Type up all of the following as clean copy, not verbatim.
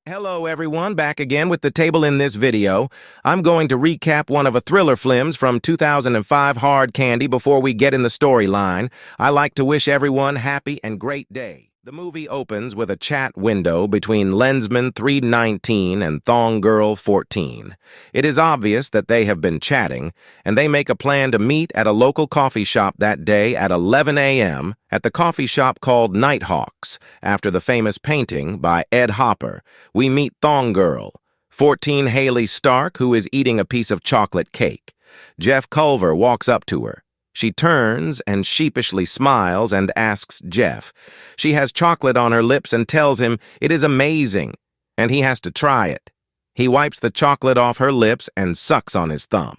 Hello everyone, back again with the table in this video. I'm going to recap one of a thriller films from 2005, Hard Candy, before we get in the storyline. I like to wish everyone happy and great day. The movie opens with a chat window between Lensman 319 and Thong Girl 14. It is obvious that they have been chatting, and they make a plan to meet at a local coffee shop that day at 11 a.m. at the coffee shop called Nighthawks, after the famous painting by Ed Hopper. We meet Thong Girl, 14 Haley Stark, who is eating a piece of chocolate cake. Jeff Culver walks up to her. She turns and sheepishly smiles and asks Jeff. She has chocolate on her lips and tells him it is amazing, and he has to try it. He wipes the chocolate off her lips and sucks on his thumb.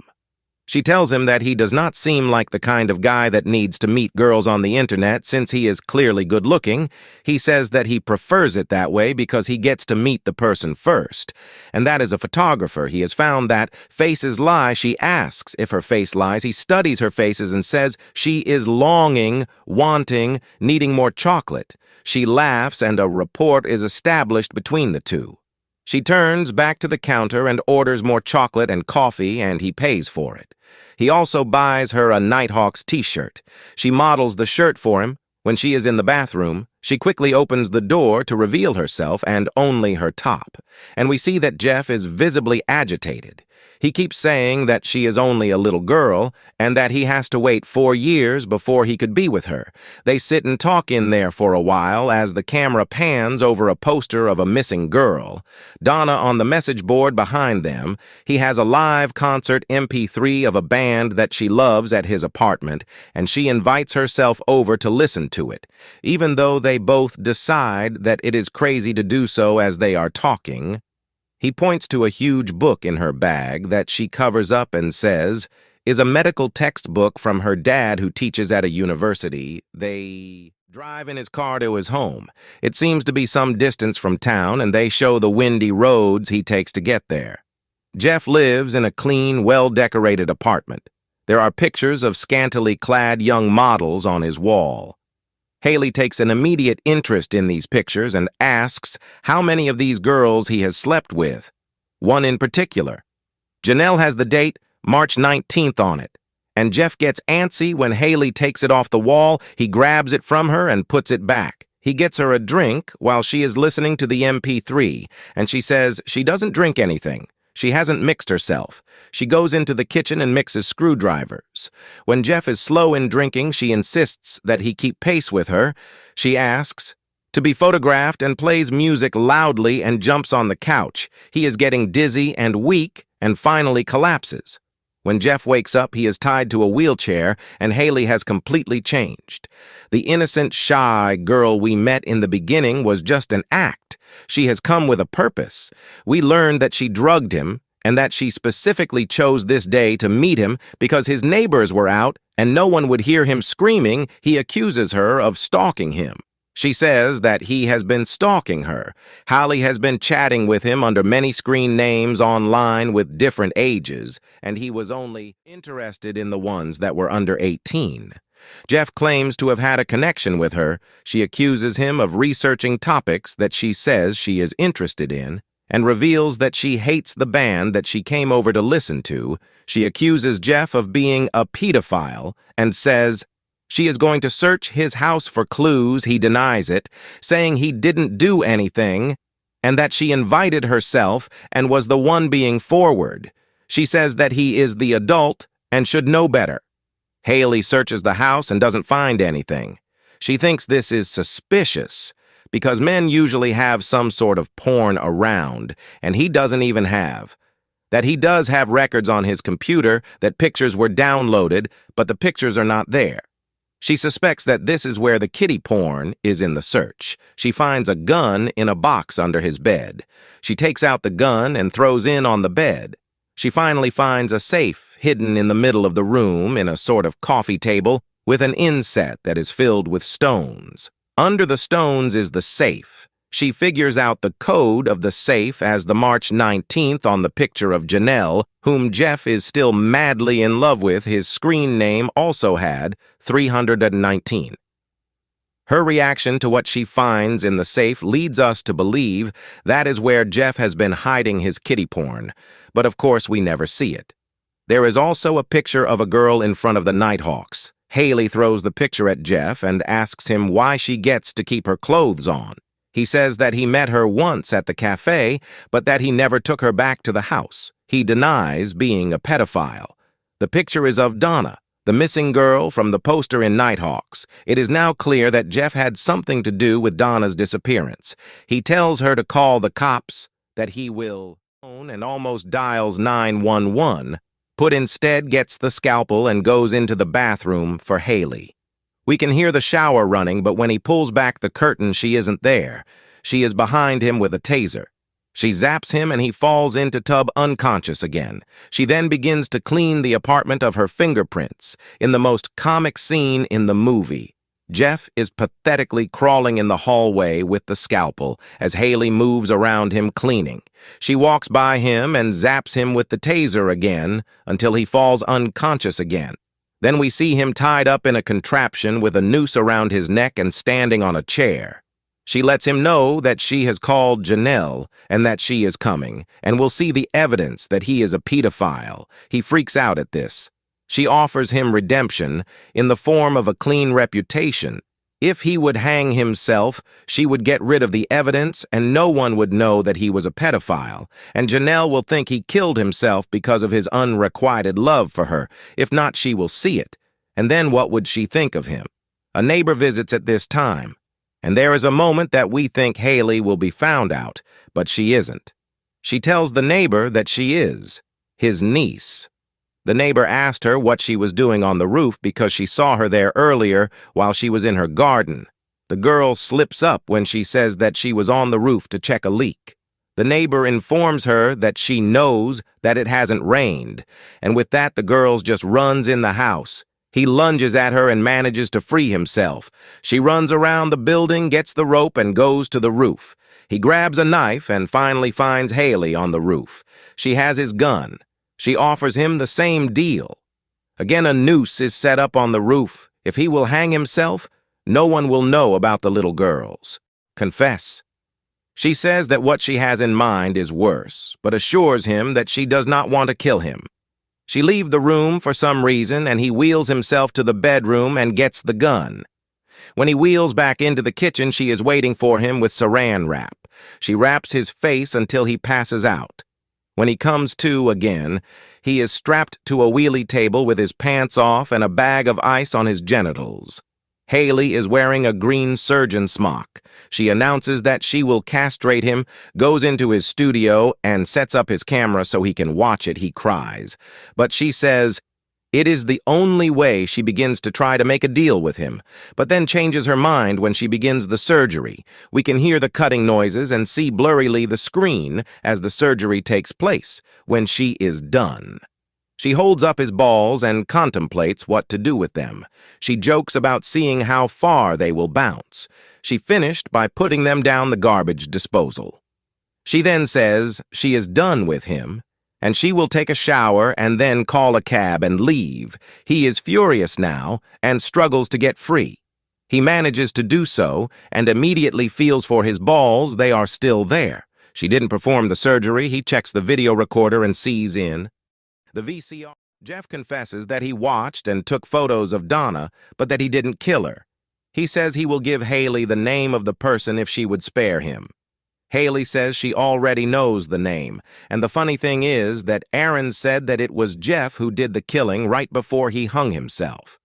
She tells him that he does not seem like the kind of guy that needs to meet girls on the internet since he is clearly good-looking. He says that he prefers it that way because he gets to meet the person first. And that is a photographer. He has found that faces lie. She asks if her face lies. He studies her faces and says she is longing, wanting, needing more chocolate. She laughs and a rapport is established between the two. She turns back to the counter and orders more chocolate and coffee, and he pays for it. He also buys her a Nighthawks t-shirt. She models the shirt for him. When she is in the bathroom, she quickly opens the door to reveal herself and only her top. And we see that Jeff is visibly agitated. He keeps saying that she is only a little girl and that he has to wait 4 years before he could be with her. They sit and talk in there for a while as the camera pans over a poster of a missing girl. Donna on the message board behind them. He has a live concert MP3 of a band that she loves at his apartment, and she invites herself over to listen to it, even though they both decide that it is crazy to do so as they are talking. He points to a huge book in her bag that she covers up and says is a medical textbook from her dad who teaches at a university. They drive in his car to his home. It seems to be some distance from town, and they show the windy roads he takes to get there. Jeff lives in a clean, well-decorated apartment. There are pictures of scantily clad young models on his wall. Haley takes an immediate interest in these pictures and asks how many of these girls he has slept with. One in particular. Janelle has the date March 19th on it, and Jeff gets antsy when Haley takes it off the wall. He grabs it from her and puts it back. He gets her a drink while she is listening to the MP3, and she says she doesn't drink anything. She hasn't mixed herself. She goes into the kitchen and mixes screwdrivers. When Jeff is slow in drinking, she insists that he keep pace with her. She asks to be photographed and plays music loudly and jumps on the couch. He is getting dizzy and weak and finally collapses. When Jeff wakes up, he is tied to a wheelchair, and Haley has completely changed. The innocent, shy girl we met in the beginning was just an act. She has come with a purpose. We learned that she drugged him, and that she specifically chose this day to meet him because his neighbors were out and no one would hear him screaming. He accuses her of stalking him. She says that he has been stalking her. Holly has been chatting with him under many screen names online with different ages, and he was only interested in the ones that were under 18. Jeff claims to have had a connection with her. She accuses him of researching topics that she says she is interested in, and reveals that she hates the band that she came over to listen to. She accuses Jeff of being a pedophile and says she is going to search his house for clues. He denies it, saying he didn't do anything, and that she invited herself and was the one being forward. She says that he is the adult and should know better. Haley searches the house and doesn't find anything. She thinks this is suspicious, because men usually have some sort of porn around, and he doesn't even have. That he does have records on his computer that pictures were downloaded, but the pictures are not there. She suspects that this is where the kiddie porn is in the search. She finds a gun in a box under his bed. She takes out the gun and throws in on the bed. She finally finds a safe hidden in the middle of the room in a sort of coffee table with an inset that is filled with stones. Under the stones is the safe. She figures out the code of the safe as the March 19th on the picture of Janelle, whom Jeff is still madly in love with. His screen name also had 319. Her reaction to what she finds in the safe leads us to believe that is where Jeff has been hiding his kitty porn, but of course we never see it. There is also a picture of a girl in front of the Nighthawks. Haley throws the picture at Jeff and asks him why she gets to keep her clothes on. He says that he met her once at the cafe, but that he never took her back to the house. He denies being a pedophile. The picture is of Donna, the missing girl from the poster in Nighthawks. It is now clear that Jeff had something to do with Donna's disappearance. He tells her to call the cops, that he will phone and almost dials 911, but instead gets the scalpel and goes into the bathroom for Haley. We can hear the shower running, but when he pulls back the curtain, she isn't there. She is behind him with a taser. She zaps him and he falls into tub unconscious again. She then begins to clean the apartment of her fingerprints in the most comic scene in the movie. Jeff is pathetically crawling in the hallway with the scalpel as Haley moves around him cleaning. She walks by him and zaps him with the taser again until he falls unconscious again. Then we see him tied up in a contraption with a noose around his neck and standing on a chair. She lets him know that she has called Janelle and that she is coming, and will see the evidence that he is a pedophile. He freaks out at this. She offers him redemption in the form of a clean reputation. If he would hang himself, she would get rid of the evidence and no one would know that he was a pedophile, and Janelle will think he killed himself because of his unrequited love for her. If not, she will see it. And then what would she think of him? A neighbor visits at this time, and there is a moment that we think Haley will be found out, but she isn't. She tells the neighbor that she is his niece. The neighbor asked her what she was doing on the roof because she saw her there earlier while she was in her garden. The girl slips up when she says that she was on the roof to check a leak. The neighbor informs her that she knows that it hasn't rained, and with that the girl just runs in the house. He lunges at her and manages to free himself. She runs around the building, gets the rope, and goes to the roof. He grabs a knife and finally finds Haley on the roof. She has his gun. She offers him the same deal. Again, a noose is set up on the roof. If he will hang himself, no one will know about the little girls. Confess. She says that what she has in mind is worse, but assures him that she does not want to kill him. She leaves the room for some reason, and he wheels himself to the bedroom and gets the gun. When he wheels back into the kitchen, she is waiting for him with saran wrap. She wraps his face until he passes out. When he comes to again, he is strapped to a wheelie table with his pants off and a bag of ice on his genitals. Haley is wearing a green surgeon smock. She announces that she will castrate him, goes into his studio, and sets up his camera so he can watch it. He cries. But she says it is the only way. She begins to try to make a deal with him, but then changes her mind when she begins the surgery. We can hear the cutting noises and see blurrily the screen as the surgery takes place when she is done. She holds up his balls and contemplates what to do with them. She jokes about seeing how far they will bounce. She finished by putting them down the garbage disposal. She then says she is done with him, and she will take a shower and then call a cab and leave. He is furious now and struggles to get free. He manages to do so and immediately feels for his balls. They are still there. She didn't perform the surgery. He checks the video recorder and sees in the VCR. Jeff confesses that he watched and took photos of Donna, but that he didn't kill her. He says he will give Haley the name of the person if she would spare him. Haley says she already knows the name, and the funny thing is that Aaron said that it was Jeff who did the killing right before he hung himself.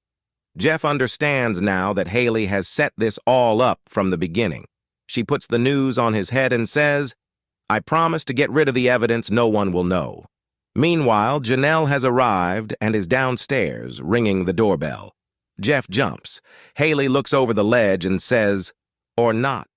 Jeff understands now that Haley has set this all up from the beginning. She puts the news on his head and says, "I promise to get rid of the evidence. No one will know." Meanwhile, Janelle has arrived and is downstairs, ringing the doorbell. Jeff jumps. Haley looks over the ledge and says, "Or not."